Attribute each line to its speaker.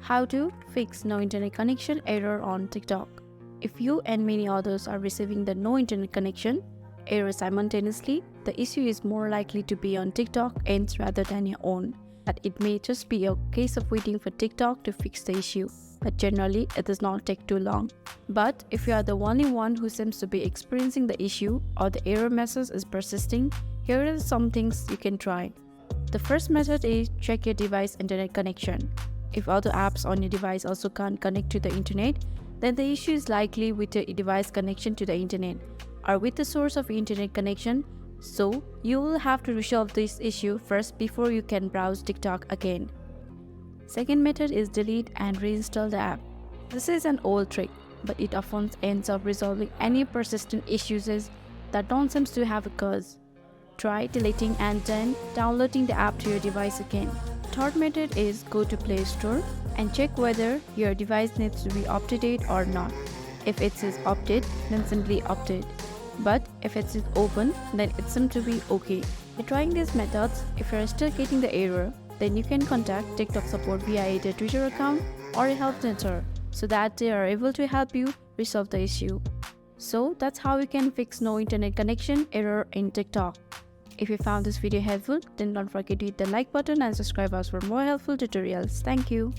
Speaker 1: How to fix no internet connection error on TikTok. If you and many others are receiving the no internet connection error simultaneously, the issue is more likely to be on TikTok ends rather than your own. That it may just be a case of waiting for TikTok to fix the issue, but generally it does not take too long. But if you are the only one who seems to be experiencing the issue or the error message is persisting, here are some things you can try. The first method is check your device internet connection. If other apps on your device also can't connect to the internet, then the issue is likely with your device connection to the internet or with the source of internet connection. So you will have to resolve this issue first before you can browse TikTok again. Second method is delete and reinstall the app. This is an old trick, but it often ends up resolving any persistent issues that don't seem to have a cause. Try deleting and then downloading the app to your device again. Third method is go to Play Store and check whether your device needs to be up-to-date or not. If it says update, then simply update. But if it is open, then it seems to be okay. By trying these methods, if you are still getting the error, then you can contact TikTok support via either Twitter account or a help center so that they are able to help you resolve the issue. So that's how you can fix no internet connection error in TikTok. If you found this video helpful, then don't forget to hit the like button and subscribe us for more helpful tutorials. Thank you.